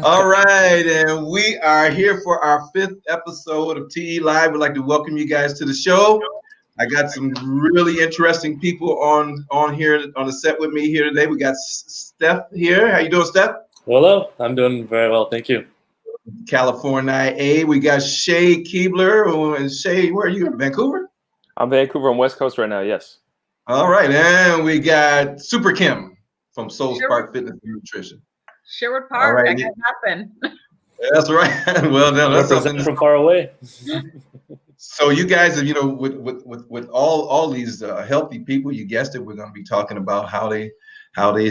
All right, and we are here for our 5th episode of TE Live. We'd like to welcome you guys to the show. I got some really interesting people on here on the set with me here today. We got Steph here. How you doing, Steph? Hello, I'm doing very well, thank you. California A. We got Shay Kuebler. And Shay, where are you? Vancouver? I'm Vancouver. I'm West Coast right now. Yes. All right, and we got Super Kim from Soul Spark Fitness and Nutrition. Sherwood Park. Right. That can happen. That's right. Well, that's something from far away. So you guys, with all these healthy people, you guessed it, we're going to be talking about how they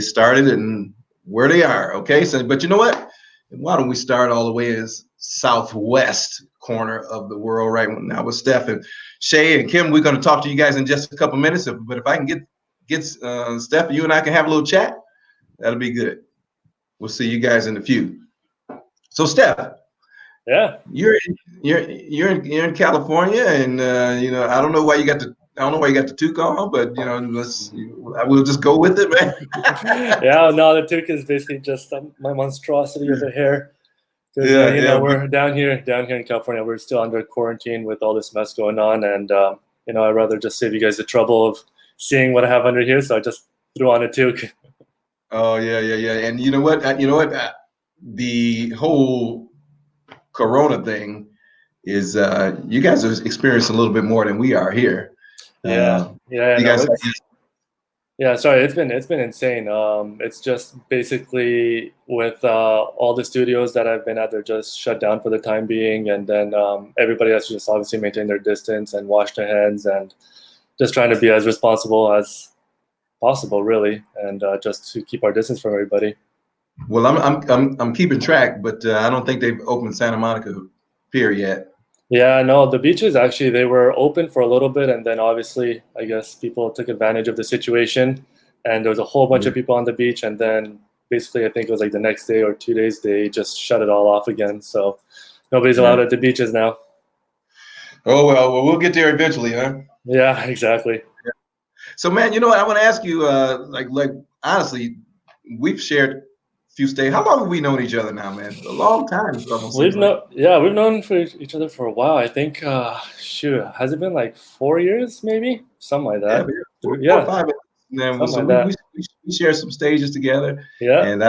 started and where they are. Okay, so but you know what? Why don't we start all the way as southwest corner of the world right now with Steph and Shay and Kim. We're going to talk to you guys in just a couple minutes. But if I can get Steph, you and I can have a little chat, that'll be good. We'll see you guys in a few. So Steph, yeah, you're in California, and I don't know why you got the toque on, but we'll just go with it, man. Yeah, no, the toque is basically just my monstrosity of a hair. We're down here in California. We're still under quarantine with all this mess going on, and I'd rather just save you guys the trouble of seeing what I have under here, so I just threw on a toque. Oh yeah, and you know what? The whole Corona thing is you guys are experiencing a little bit more than we are here. Yeah. Sorry, it's been insane. It's just basically with all the studios that I've been at, they're just shut down for the time being, and then everybody has to just obviously maintain their distance and wash their hands and just trying to be as responsible as possible, really, and just to keep our distance from everybody. Well, I'm keeping track, but I don't think they've opened Santa Monica Pier yet. Yeah, no, the beaches actually, they were open for a little bit, and then obviously, I guess people took advantage of the situation, and there was a whole bunch of people on the beach, and then basically, I think it was like the next day or 2 days, they just shut it all off again. So nobody's allowed at the beaches now. Oh well, we'll get there eventually, huh? Yeah, exactly. Yeah. So, man, I want to ask you, like honestly, we've shared a few stays. How long have we known each other now, man? A long time. We've known for each other for a while. I think, has it been like 4 years, maybe? Something like that. Yeah, 4 or 5 years. So we share some stages together. Yeah. And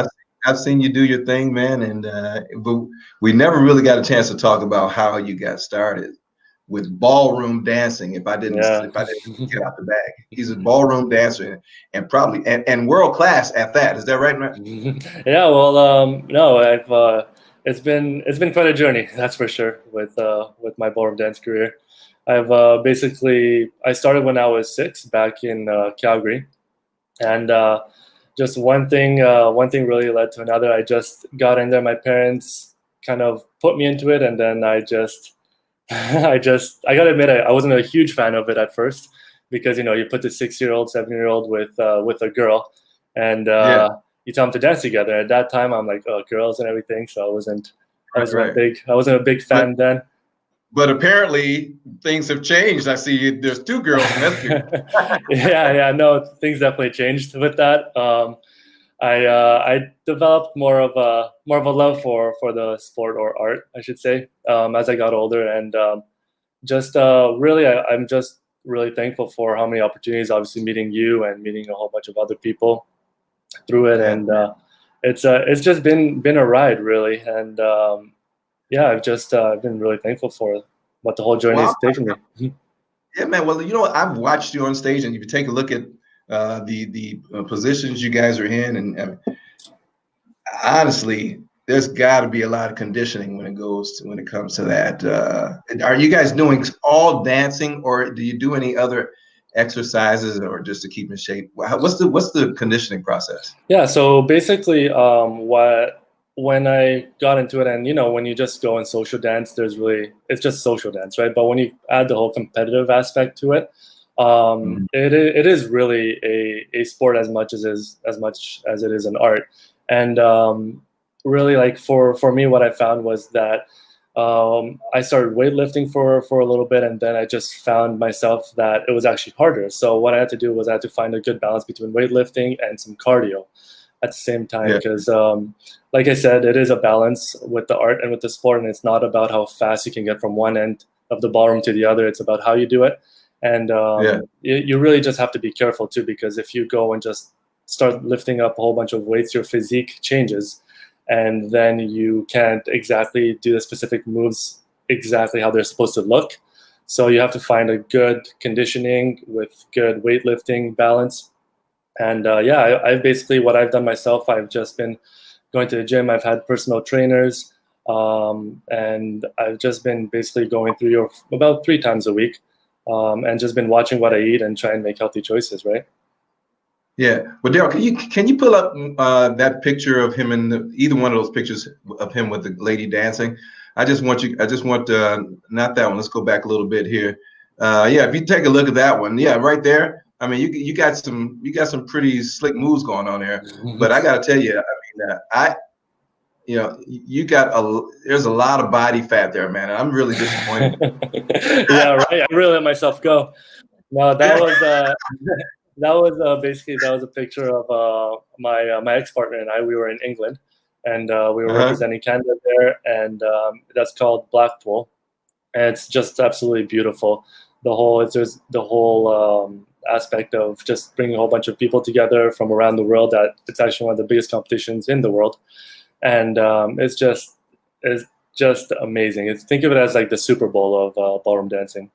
I've seen you do your thing, man. And but we never really got a chance to talk about how you got started with ballroom dancing. If I didn't get out the bag, he's a ballroom dancer and probably and world class at that. Is that right, man? Yeah. Well, no, I've it's been quite a journey, that's for sure. With my ballroom dance career, I've I started when I was 6 back in Calgary, and just one thing really led to another. I just got in there. My parents kind of put me into it, and then I gotta admit, I wasn't a huge fan of it at first, because you put the 6-year-old, 7-year-old with a girl, and you tell them to dance together. At that time, I'm like, oh, girls and everything, so I wasn't a big fan then. But apparently things have changed. I see there's 2 girls in this group. Yeah, no, things definitely changed with that. I developed more of a love for the sport, or art, I should say, as I got older, and I'm just really thankful for how many opportunities, obviously meeting you and meeting a whole bunch of other people through it, and it's just been a ride, really, and I've been really thankful for what the whole journey has taken me. Yeah, man. Well, I've watched you on stage, and if you take a look at the positions you guys are in, and honestly, there's got to be a lot of conditioning when it comes to that. Are you guys doing all dancing, or do you do any other exercises, or just to keep in shape? What's the conditioning process? Yeah, so basically, when I got into it, and when you just go in social dance, it's just social dance, right? But when you add the whole competitive aspect to it, it is really a sport as much as it is an art. And really, like for me, what I found was that I started weightlifting for a little bit, and then I just found myself that it was actually harder. So what I had to do was I had to find a good balance between weightlifting and some cardio at the same time, because like I said, it is a balance with the art and with the sport, and it's not about how fast you can get from one end of the ballroom to the other. It's about how you do it. And you really just have to be careful too, because if you go and just start lifting up a whole bunch of weights, your physique changes, and then you can't exactly do the specific moves exactly how they're supposed to look. So you have to find a good conditioning with good weightlifting balance. And I've basically, what I've done myself, I've just been going to the gym. I've had personal trainers, and I've just been basically going through about 3 times a week, and just been watching what I eat and try and make healthy choices, right? Yeah, but Daryl, can you pull up that picture of him in either one of those pictures of him with the lady dancing? I just want not that one. Let's go back a little bit here. Yeah, if you take a look at that one, yeah, right there. I mean, you got some pretty slick moves going on there. But I got to tell you, I mean, you got there's a lot of body fat there, man. I'm really disappointed. Yeah, right. I really let myself go. No, that was basically a picture of my ex-partner and I. We were in England, and we were representing Canada there, and that's called Blackpool, and it's just absolutely beautiful. There's the whole aspect of just bringing a whole bunch of people together from around the world. That it's actually one of the biggest competitions in the world, and it's just amazing. Think of it as like the Super Bowl of ballroom dancing.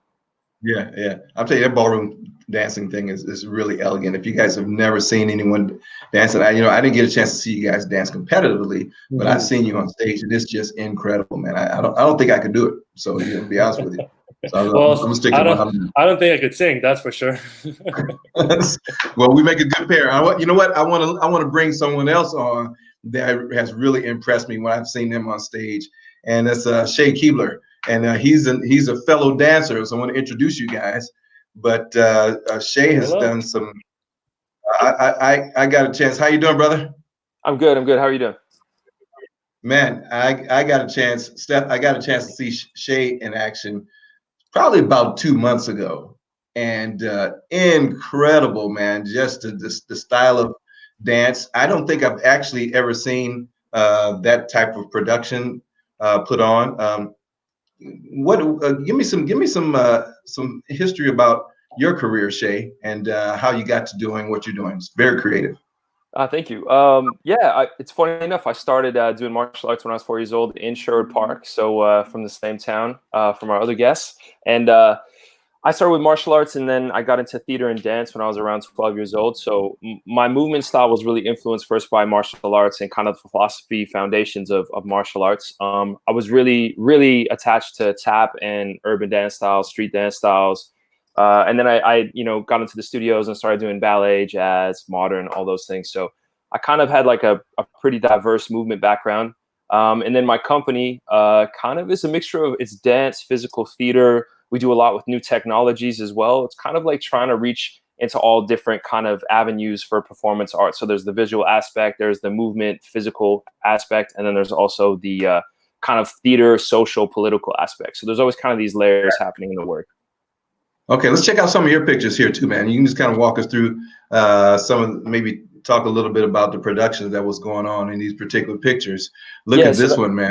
Yeah. I'll tell you, that ballroom dancing thing is really elegant. If you guys have never seen anyone dancing, I didn't get a chance to see you guys dance competitively, but I've seen you on stage, and it's just incredible, man. I don't think I could do it. So, to be honest with you. So Well, I'm gonna stick to what I'm doing. I don't think I could sing, that's for sure. Well, we make a good pair. You know what? I want to bring someone else on that has really impressed me when I've seen them on stage, and that's Shay Kuebler. And he's a fellow dancer, so I want to introduce you guys. But Shay has done some. I got a chance. How you doing, brother? I'm good. How are you doing? Man, I got a chance. Steph, I got a chance to see Shay in action probably about 2 months ago, and incredible, man. Just the style of dance. I don't think I've actually ever seen that type of production put on. Give me some history about your career, Shay, and how you got to doing what you're doing. It's very creative. Thank you. It's funny enough. I started doing martial arts when I was 4 years old in Sherwood Park, so from the same town from our other guests. And I started with martial arts, and then I got into theater and dance when I was around 12 years old. So my movement style was really influenced first by martial arts and kind of the philosophy foundations of martial arts. I was really, really attached to tap and urban dance styles, street dance styles. And then I got into the studios and started doing ballet, jazz, modern, all those things. So I kind of had like a pretty diverse movement background. And then my company kind of is a mixture of it's dance, physical theater. We do a lot with new technologies as well. It's kind of like trying to reach into all different kind of avenues for performance art. So there's the visual aspect, there's the movement, physical aspect, and then there's also the kind of theater, social, political aspect. So there's always kind of these layers happening in the work. Okay, let's check out some of your pictures here too, man. You can just kind of walk us through maybe talk a little bit about the production that was going on in these particular pictures. Look at this one, man.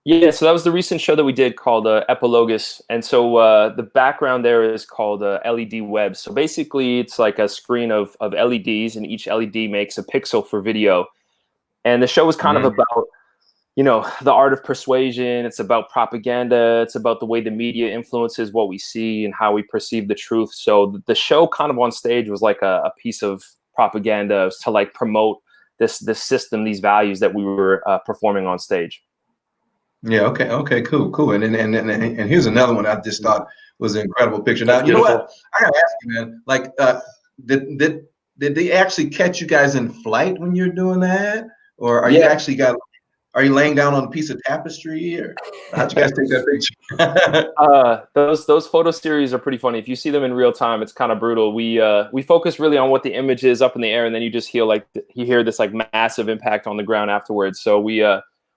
Yeah, so that was the recent show that we did called Epilogus. And so the background there is called LED web. So basically it's like a screen of LEDs, and each LED makes a pixel for video. And the show was kind of about, the art of persuasion. It's about propaganda. It's about the way the media influences what we see and how we perceive the truth. So the show kind of on stage was like a piece of propaganda to like promote this system, these values that we were performing on stage. Yeah. Okay. Cool. And here's another one I just thought was an incredible picture. Now, you know what? I gotta ask you, man. Like, did they actually catch you guys in flight when you're doing that, or are you laying down on a piece of tapestry, or how'd you guys take that picture? Those photo series are pretty funny. If you see them in real time, it's kind of brutal. We focus really on what the image is up in the air, and then you just hear this like massive impact on the ground afterwards. So we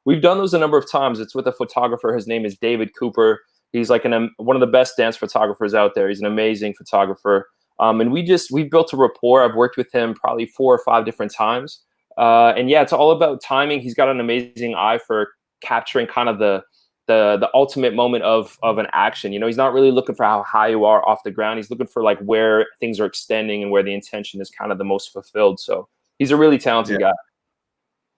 we've done those a number of times. It's with a photographer. His name is David Cooper. He's like one of the best dance photographers out there. He's an amazing photographer. And we built a rapport. I've worked with him probably 4 or 5 different times. And yeah, it's all about timing. He's got an amazing eye for capturing kind of the ultimate moment of an action. You know, he's not really looking for how high you are off the ground. He's looking for like where things are extending and where the intention is kind of the most fulfilled. So he's a really talented guy.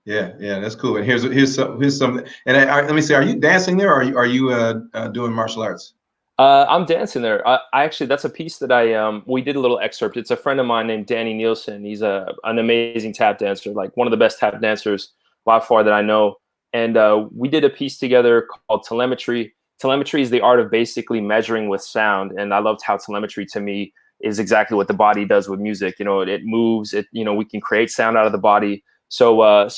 Yeah, that's cool. And here's some. And let me say, are you dancing there, or are you doing martial arts? I'm dancing there. I actually, that's a piece that we did a little excerpt. It's a friend of mine named Danny Nielsen. He's an amazing tap dancer, like one of the best tap dancers by far that I know. And we did a piece together called Telemetry. Telemetry is the art of basically measuring with sound. And I loved how telemetry to me is exactly what the body does with music. You know, it moves. We can create sound out of the body. So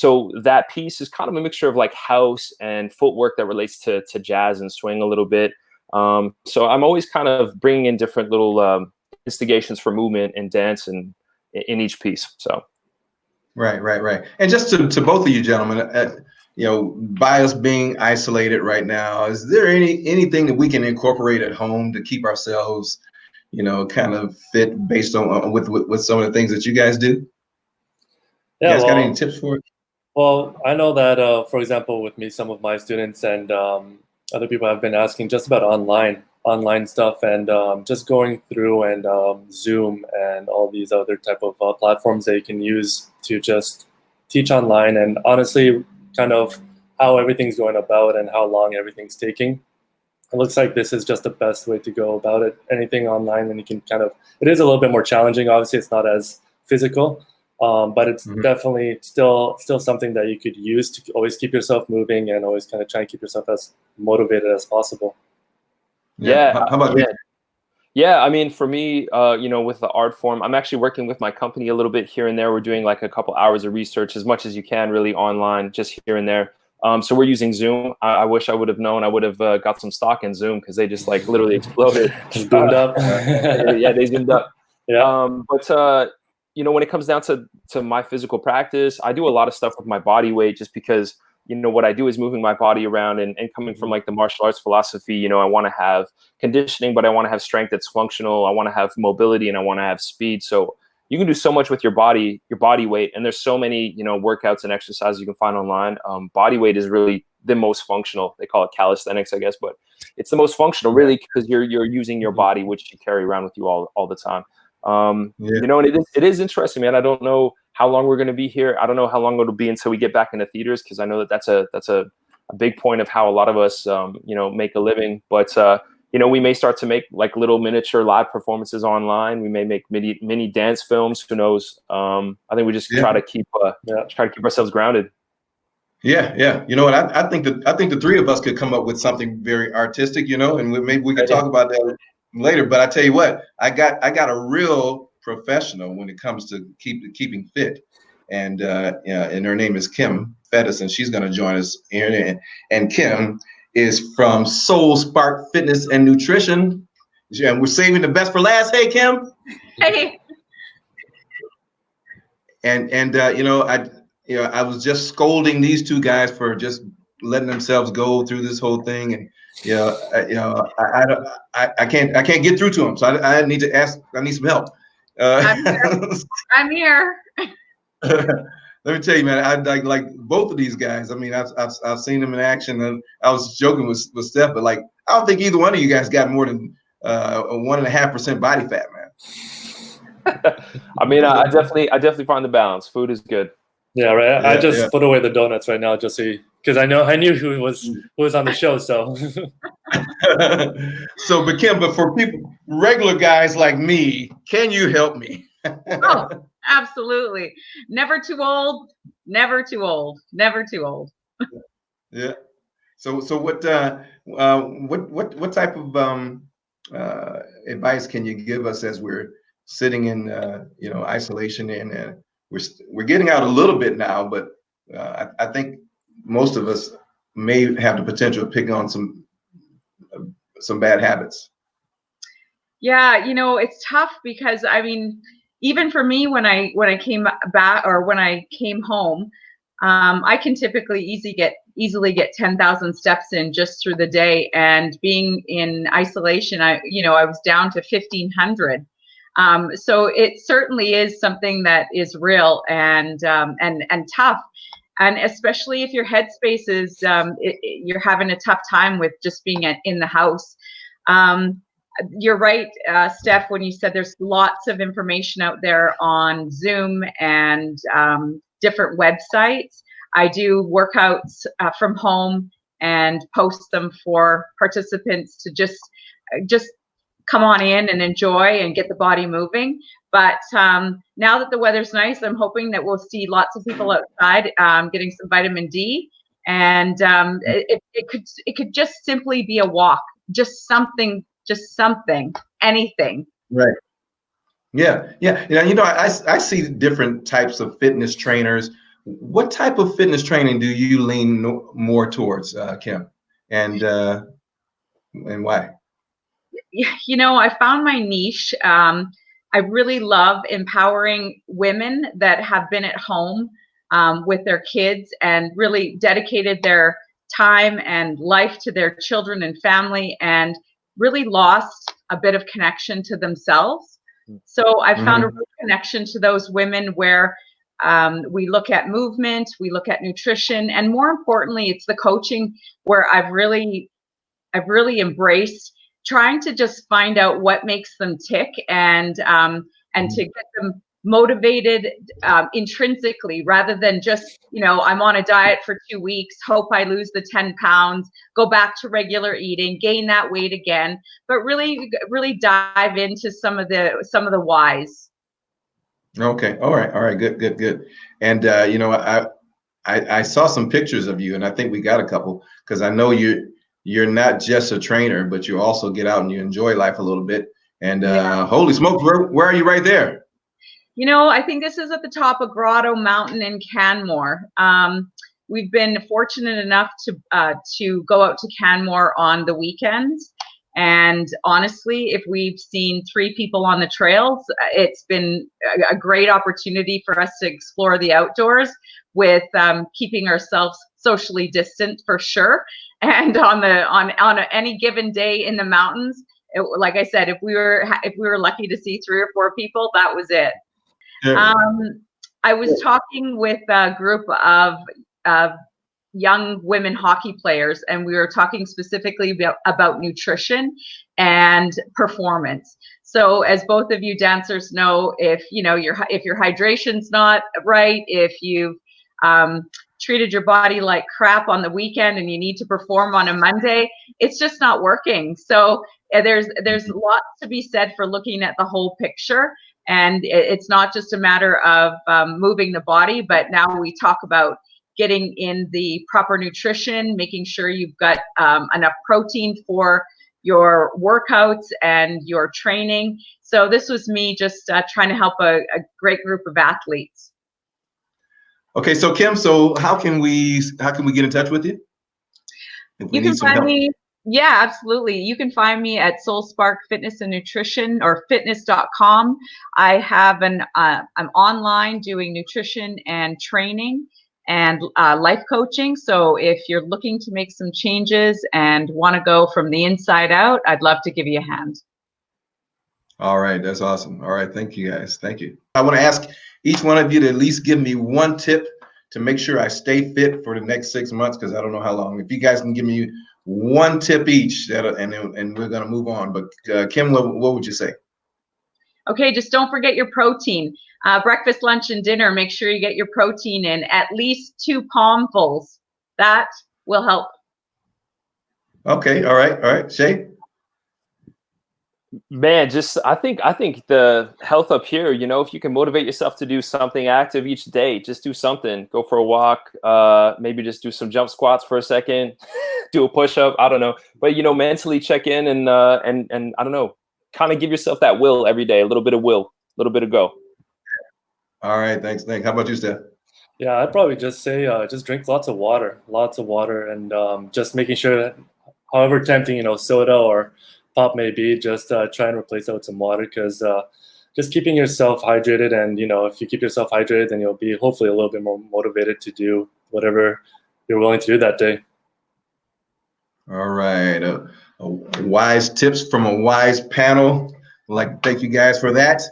that piece is kind of a mixture of like house and footwork that relates to jazz and swing a little bit. So I'm always kind of bringing in different little instigations for movement and dance and in each piece. So. Right. And just to both of you gentlemen, by us being isolated right now, is there anything that we can incorporate at home to keep ourselves, kind of fit based on with some of the things that you guys do? Yeah, you guys got any tips for it? Well, I know that, for example, with me, some of my students and other people have been asking just about online stuff, and just going through and Zoom and all these other type of platforms that you can use to just teach online, and honestly, kind of how everything's going about and how long everything's taking. It looks like this is just the best way to go about it. Anything online, and you can it is a little bit more challenging. Obviously, it's not as physical. But it's definitely still something that you could use to always keep yourself moving and always kind of try and keep yourself as motivated as possible. Yeah. How about you? Yeah, I mean, for me, with the art form, I'm actually working with my company a little bit here and there. We're doing like a couple hours of research, as much as you can, really online, just here and there. So we're using Zoom. I wish I would have known. I would have got some stock in Zoom, because they just like literally exploded. Just boomed up. Yeah, they zoomed up. Yeah. But when it comes down to my physical practice, I do a lot of stuff with my body weight, just because, what I do is moving my body around, and coming from like the martial arts philosophy, I want to have conditioning, but I want to have strength that's functional. I want to have mobility, and I want to have speed. So you can do so much with your body weight. And there's so many, workouts and exercises you can find online. Body weight is really the most functional. They call it calisthenics, I guess, but it's the most functional, really, because you're using your body, which you carry around with you all the time. And it is interesting, man. I don't know how long we're going to be here. I don't know how long it'll be until we get back into theaters, because I know that's a big point of how a lot of us make a living. But we may start to make like little miniature live performances online. We may make mini dance films. Who knows? I think we just try to keep ourselves grounded. Yeah. You know what? I think the three of us could come up with something very artistic, and maybe we could talk about that later. But I tell you what, I got a real professional when it comes to keeping fit, and her name is Kim Fiddes, and she's going to join us here. And Kim is from Soul Spark Fitness and Nutrition, and we're saving the best for last. Hey, Kim. Hey. And I was just scolding these two guys for just letting themselves go through this whole thing, and I can't get through to them, so I need to ask. I need some help. I'm here. Let me tell you, man. I like both of these guys. I mean, I've seen them in action, and I was joking with Steph, but like, I don't think either one of you guys got more than a 1.5% body fat, man. I mean, I definitely find the balance. Food is good. Yeah, right. I just put away the donuts right now, just because I knew who was on the show. So, but for people, regular guys like me, can you help me? Oh, absolutely. Never too old. Never too old. Never too old. Yeah. So what type of advice can you give us as we're sitting in isolation, and we're getting out a little bit now, but I think most of us may have the potential of picking on some bad habits. Yeah, it's tough, because I mean, even for me, when I came back, or when I came home, I can typically easily get 10,000 steps in just through the day. And being in isolation, I was down to 1,500. So it certainly is something that is real and tough. And especially if your headspace is, you're having a tough time with just being in the house. You're right, Steph, when you said there's lots of information out there on Zoom and different websites. I do workouts from home and post them for participants to just come on in and enjoy and get the body moving. But now that the weather's nice, I'm hoping that we'll see lots of people outside getting some vitamin D. And it could just simply be a walk, just something, anything. Right. Yeah. I see different types of fitness trainers. What type of fitness training do you lean more towards, Kim, and why? I found my niche. I really love empowering women that have been at home with their kids and really dedicated their time and life to their children and family, and really lost a bit of connection to themselves. So I found a real connection to those women where we look at movement, we look at nutrition, and more importantly, it's the coaching where I've really embraced trying to just find out what makes them tick and to get them motivated intrinsically, rather than just, I'm on a diet for 2 weeks, hope I lose the 10 pounds, go back to regular eating, gain that weight again, but really dive into some of the whys. Okay. All right. Good. And I saw some pictures of you, and I think we got a couple, because I know you're not just a trainer, but you also get out and you enjoy life a little bit. And holy smokes, where are you right there? I think this is at the top of Grotto Mountain in Canmore. We've been fortunate enough to go out to Canmore on the weekends. And honestly, if we've seen 3 people on the trails, it's been a great opportunity for us to explore the outdoors with keeping ourselves socially distant for sure. And on any given day in the mountains, like I said, if we were lucky to see 3 or 4 people, that was it. Yeah. I was talking with a group of young women hockey players, and we were talking specifically about nutrition and performance. So as both of you dancers know, if your hydration's not right, if you've treated your body like crap on the weekend and you need to perform on a Monday, it's just not working. So there's lots to be said for looking at the whole picture. And it's not just a matter of moving the body, but now we talk about getting in the proper nutrition, making sure you've got enough protein for your workouts and your training. So this was me just trying to help a great group of athletes. Okay, so Kim, how can we get in touch with you? You can find me. Yeah, absolutely. You can find me at Soul Spark Fitness and Nutrition, or fitness.com. I have I'm online doing nutrition and training and life coaching. So if you're looking to make some changes and want to go from the inside out, I'd love to give you a hand. All right, that's awesome. All right, thank you guys. Thank you. I want to ask each one of you to at least give me one tip to make sure I stay fit for the next 6 months, because I don't know how long. If you guys can give me one tip each, and we're going to move on. But Kim, what would you say? Okay, just don't forget your protein. Breakfast, lunch, and dinner. Make sure you get your protein in, at least 2 palmfuls. That will help. Okay, all right. Shay? Man, I think the health up here, if you can motivate yourself to do something active each day, just do something. Go for a walk, maybe just do some jump squats for a second, do a push-up, I don't know. But mentally check in and I don't know, kind of give yourself that will every day, a little bit of will, a little bit of go. All right, thanks. How about you, Steph? Yeah, I'd probably just say just drink lots of water, and just making sure that, however tempting, soda or pop may be, just try and replace that with some water, because just keeping yourself hydrated, and if you keep yourself hydrated, then you'll be hopefully a little bit more motivated to do whatever you're willing to do that day. All right, wise tips from a wise panel. I'd like to thank you guys for that.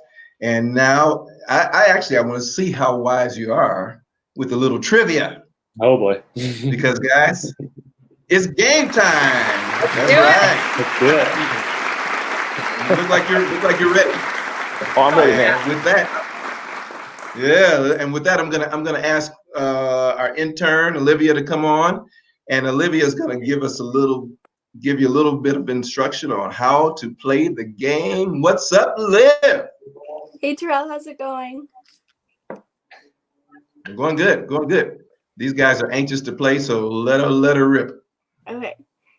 And now I want to see how wise you are with a little trivia. Oh boy. Because guys, it's game time. That's right. Let's do it. You look like you're ready. Oh, I'm ready, man. And with that, I'm gonna ask our intern Olivia to come on, and Olivia is gonna give you a little bit of instruction on how to play the game. What's up, Liv? Hey Terrell, how's it going? Going good. These guys are anxious to play, so let her rip. Okay,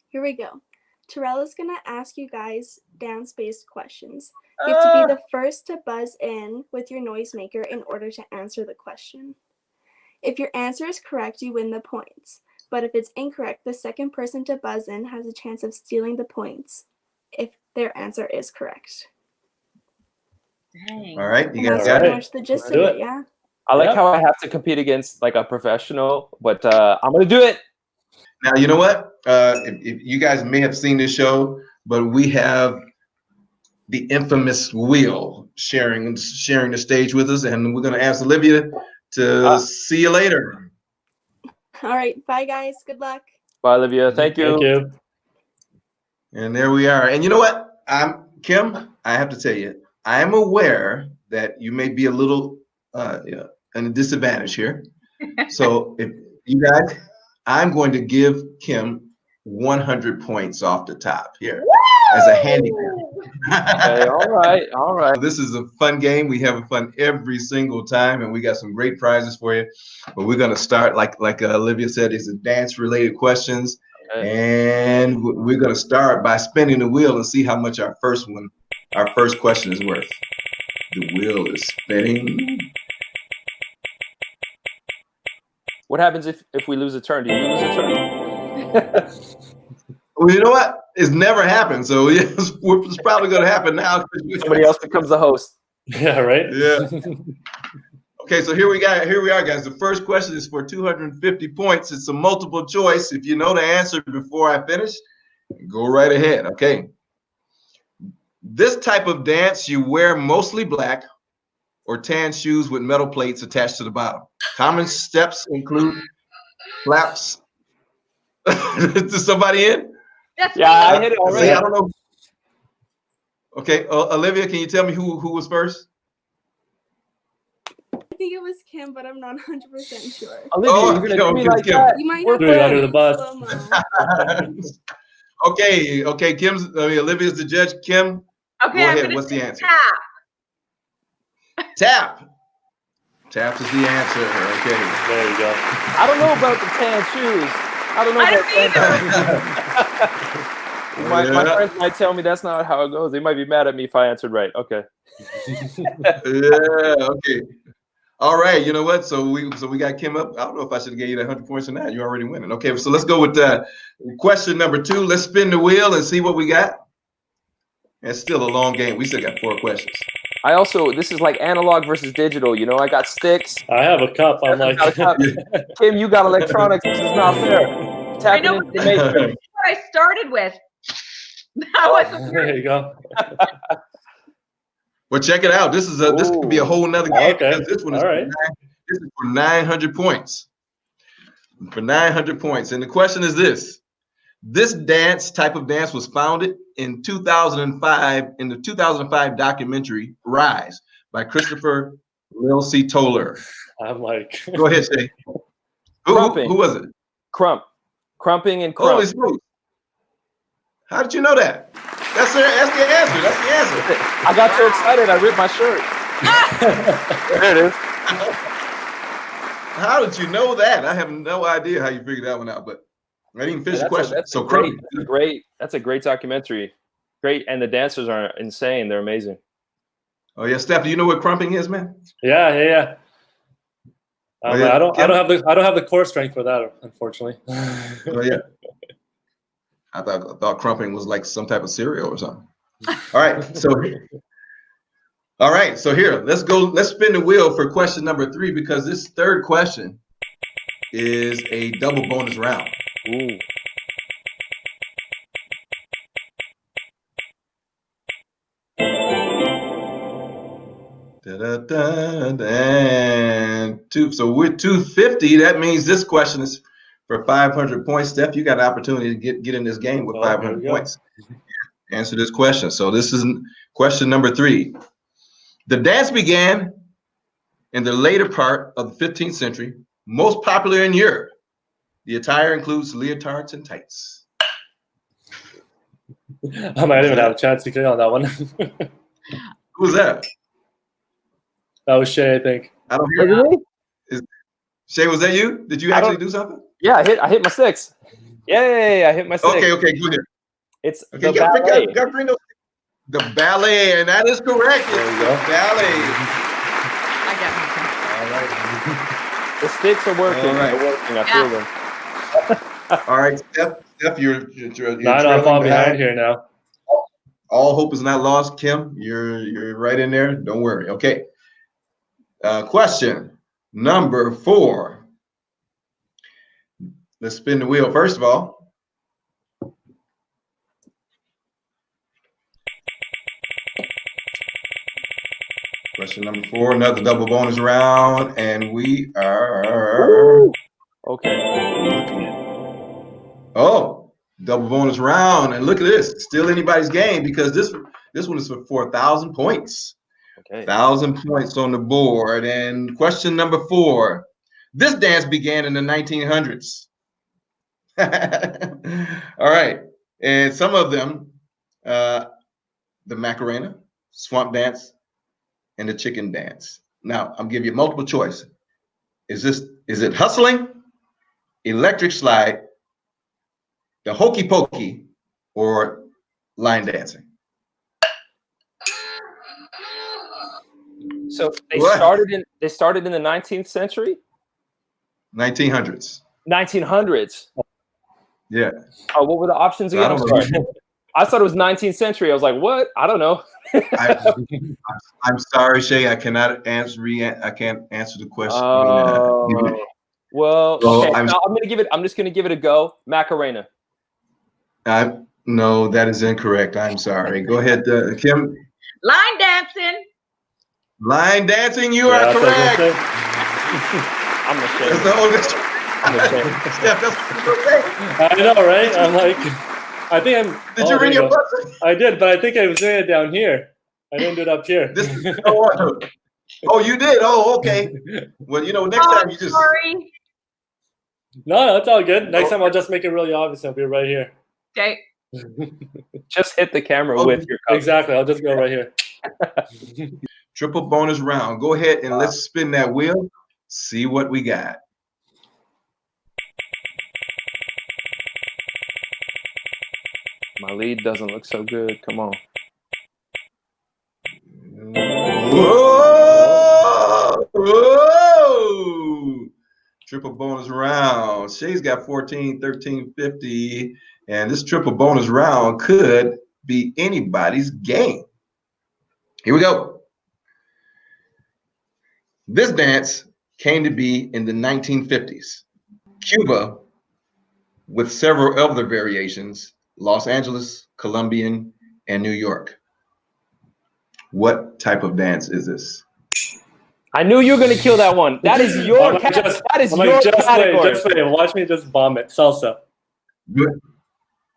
here we go. Terrell is gonna ask you guys dance-based questions. You have to be the first to buzz in with your noisemaker in order to answer the question. If your answer is correct, you win the points. But if it's incorrect, the second person to buzz in has a chance of stealing the points if their answer is correct. Dang. All right, you guys That's got pretty it? much the gist Do of it. it, yeah. I like how I have to compete against like a professional, but I'm gonna do it. Now, you know what? If you guys may have seen this show, but we have the infamous Wheel sharing the stage with us, and we're going to ask Olivia to see you later. All right, bye guys. Good luck. Bye, Olivia. Thank you. Thank you. And there we are. And you know what? Kim, I have to tell you, I am aware that you may be a little in a disadvantage here. So if you guys, I'm going to give Kim 100 points off the top here as a handicap. Okay, all right. This is a fun game. We have fun every single time, and we got some great prizes for you. But we're going to start, like Olivia said, it's a dance-related questions. Okay. And we're going to start by spinning the wheel and see how much our first question is worth. The wheel is spinning. What happens if we lose a turn? Do you lose a turn? Well, you know what? It's never happened, so yes, it's probably going to happen now. Somebody else becomes the host. Yeah, right? Yeah. Okay, so here we are, guys. The first question is for 250 points. It's a multiple choice. If you know the answer before I finish, go right ahead. Okay. This type of dance, you wear mostly black or tan shoes with metal plates attached to the bottom. Common steps include flaps. Is somebody in? Yeah, I hit it already. I don't know. Okay, Olivia, can you tell me who was first? I think it was Kim, but I'm not 100% sure. Olivia, you're gonna do me like Kim. that. You might We're have to Threw it under do the bus. slow-mo. Okay, Olivia's the judge. Kim, Okay, go I'm ahead. gonna What's the say answer? tap. Tap. Tap is the answer. Okay. There you go. I don't know about the tan shoes. I don't know I about don't my friends might tell me that's not how it goes. They might be mad at me if I answered right. Okay. Yeah. Okay. All right. You know what? So we got Kim up. I don't know if I should have gave you that 100 points or not. You're already winning. Okay. So let's go with question number 2. Let's spin the wheel and see what we got. It's still a long game. We still got 4 questions. This is like analog versus digital. You know, I got sticks. I have a cup. I'm like, Got a cup. Kim, you got electronics. This is not fair. Tapping into the matrix. What I started with. That was there you go. Well, check it out. This could be a whole nother game. Okay. Because this one is All right. this is for 900 points. For 900 points. And the question is this. This type of dance was founded in 2005 in the 2005 documentary Rise by Christopher Lil C. Toller. I'm like, Go ahead, Shay. Who was it? Crumping and crump. Holy smokes. How did you know that? That's the answer. That's the answer. I got so excited I ripped my shirt. There it is. How did you know that? I have no idea how you figured that one out, but I didn't finish the question. That's a great documentary. Great, and the dancers are insane. They're amazing. Oh yeah, Steph, do you know what crumping is, man? yeah. Oh, yeah. I don't have the core strength for that, unfortunately. Oh yeah. I thought crumping was like some type of cereal or something. All right, so All right, so here, let's go. Let's spin the wheel for question number 3 because this third question is a double bonus round. Ooh. And so we're 250. That means this question is for 500 points. Steph, you got an opportunity to get in this game with 500 points. Answer this question. So this is question number 3. The dance began in the later part of the 15th century, most popular in Europe. The attire includes leotards and tights. I might even have a chance to get on that one. Who's that? That was Shay, I think. I don't hear you. Shay, was that you? Did you actually do something? Yeah, I hit my 6. Yay, I hit my 6. Okay, go ahead. It's okay, the ballet. Gotta bring the ballet, and that is correct. There you go. Ballet. I got The sticks are working. All right. They're working. I feel them. All right, Steph, you're Not I'm falling behind here now. All hope is not lost. Kim, you're right in there. Don't worry. Okay. Question number 4. Let's spin the wheel first of all. Question number 4, another double bonus round, and we are Okay. Oh, double bonus round, and look at this, still anybody's game because this one is for 4,000 points. Okay. 1,000 points on the board. And question number 4, this dance began in the 1900s. All right, and some of them, the Macarena, swamp dance, and the chicken dance. Now, I'm giving you multiple choice. Is it hustling, electric slide, the hokey pokey, or line dancing? So they started in the 19th century? 1900s. 1900s. Yeah. Oh, what were the options again? I'm sorry. I thought it was 19th century. I was like, what? I don't know. I'm sorry, Shay. I cannot answer. I can't answer the question. Well, So okay. I'm just gonna give it a go. Macarena. No, that is incorrect. I'm sorry. Go ahead, Kim. Line dancing. Line dancing. You are correct. I'm ashamed. That's the oldest. Steph, that's okay. I know, right? I'm like, I think I'm. Did you ring your buzzer? I did, but I think I was doing it down here. I didn't do it up here. Oh, you did? Oh, okay. Well, next time you just. Sorry. No, it's all good. Next time I'll just make it really obvious. I'll be right here. Okay. Just hit the camera with your cup. Exactly. I'll just go right here. Triple bonus round. Go ahead and let's spin that wheel. See what we got. My lead doesn't look so good. Come on. Whoa! Whoa! Triple bonus round. Shay's got 14, 13, 50. And this triple bonus round could be anybody's game. Here we go. This dance came to be in the 1950s. Cuba, with several other variations, Los Angeles, Colombian, and New York. What type of dance is this? I knew you were going to kill that one. That is your category. Just wait. Watch me just bomb it. Salsa. Good.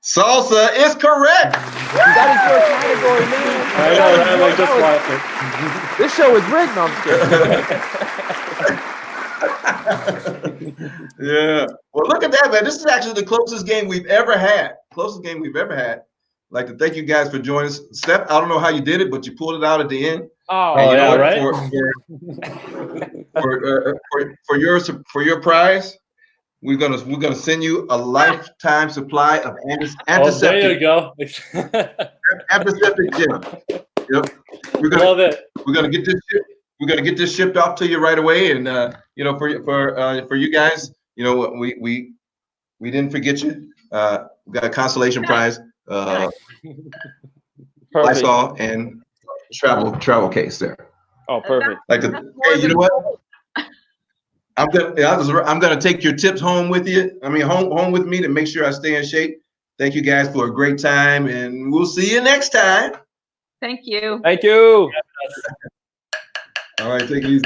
Salsa is correct. That is your category, man. I know, right? Like, just watch it. This show is rigged. No, I'm just kidding. Yeah. Well, look at that, man. This is actually the closest game we've ever had. Closest game we've ever had. I'd like to thank you guys for joining us. Steph, I don't know how you did it, but you pulled it out at the end. Oh, yeah, right. For your prize, we're gonna send you a lifetime supply of antiseptic. There you go. Antiseptic gel. Yep. Love it. We're gonna get this. We're gonna get this shipped off to you right away, and for you guys, we didn't forget you. We got a consolation prize. Lysol and travel case there. Oh, perfect. Like That's the, more hey, you than know what? gold. I'm gonna take your tips home with you. I mean, home with me to make sure I stay in shape. Thank you guys for a great time, and we'll see you next time. Thank you. Thank you. All right, take it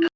easy.